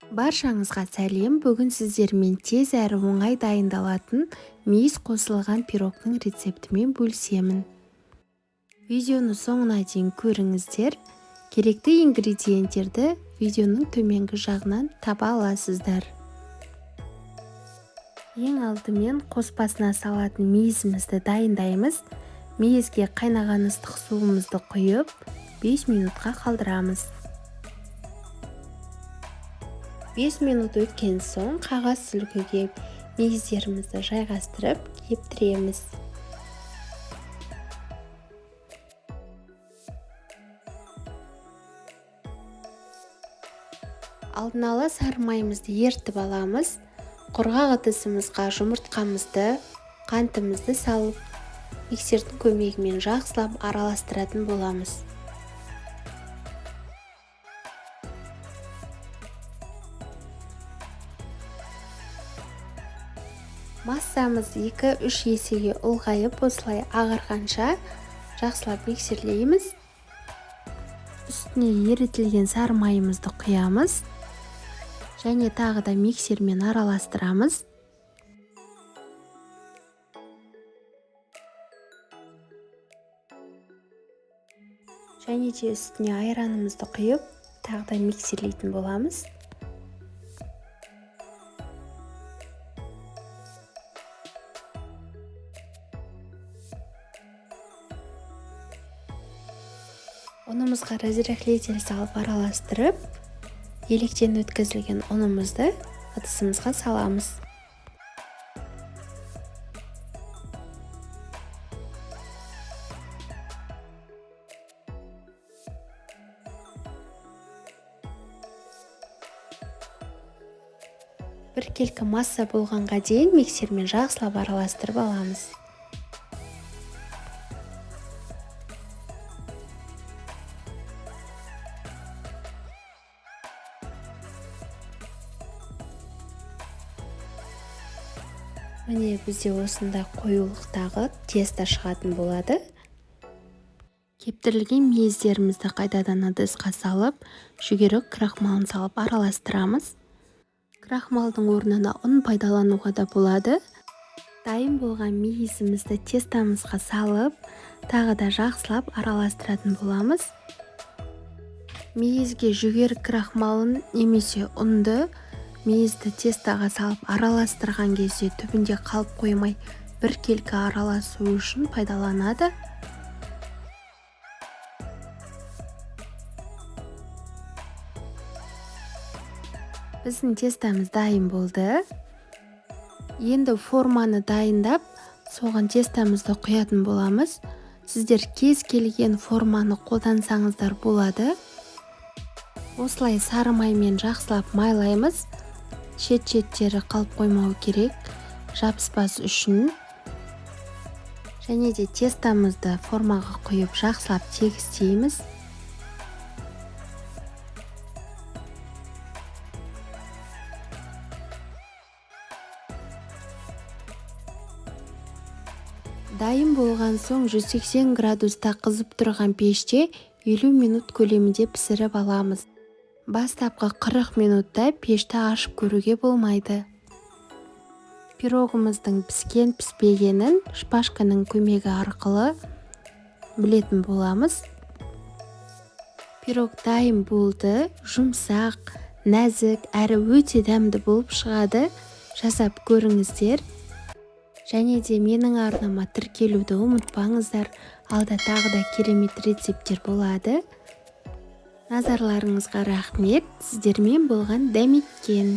Баршаңызға сәлем. Бүгін сіздермен тез әрі оңай дайындалатын мейіз қосылған пирогтың рецептімен бөлісемін. Видеоны соңына дейін көріңіздер. Керекті ингредиенттерді видеоның төменгі жағынан таба аласыздар. Ең алдымен қоспасына салатын мейізімізді дайындаймыз. Мейізге қайнаған ыстық суымызды құйып, 5 минутқа қалдырамыз. 5 минут өткен соң қағаз сүлгіге мейіздерімізді жайғастырып кептіреміз. Алдын ала сары майымызды ертіп аламыз. Құрғақ ыдысымызға жұмыртқамызды, қантымызды салып, миксердің көмегімен жақсылап араластыратын боламыз. Массамыз 2-3 есеге ұлғайып, осылай ағарғанша жақсылап миксерлейміз. Үстіне ерітілген сары майымызды құямыз. Және тағы да миксермен араластырамыз. Және де үстіне айранымызды құйып, тағы да миксерлейтін боламыз. Ұнымызға разрыхлитель салып араластырып, електен өткізілген ұнымызды ыдысымызға саламыз. Бір келкі масса болғанға дейін миксермен жақсылап араластырып аламыз. Міне бізде осында қоюлықтағы тесто шығатын болады. Кептірілген мейіздерімізді қайтадан ыдысқа салып, жүгері крахмалын салып араластырамыз. Крахмалдың орнына ұн пайдалануға да болады. Дайын болған мейізімізді тестамызға салып, тағы да жақсылап араластыратын боламыз. Мейізге жүгері крахмалын немесе ұнды мейізді тестаға салып араластырған кезде түбінде қалып қоймай бір келкі араласу үшін пайдаланады. Біздің тестамыз дайын болды. Енді форманы дайындап, соған тестамызды құятын боламыз. Сіздер кез келген форманы қолдансаңыздар болады. Осылай сары маймен жақсылап майлаймыз. Шет-шеттері қалып қоймау керек, жабыспас үшін. Және де тестамызды формаға құйып жақсылап тегістейміз. Дайын болған соң 180 градуста қызып тұрған пеште 50 минут көлемінде пісіріп аламыз. Бастапқы 40 минутта пешті ашып көруге болмайды. Пирогымыздың піскен-піспегенін шпажканың көмегі арқылы білетін боламыз. Пирог дайын болды, жұмсақ, нәзік, әрі өте дәмді болып шығады. Жасап көріңіздер. Және де менің арнама тіркелуді ұмытпаңыздар. Алда тағы да керемет рецепттер болады. Назарларыңызға рахмет. Сіздермен болған Дәметкен.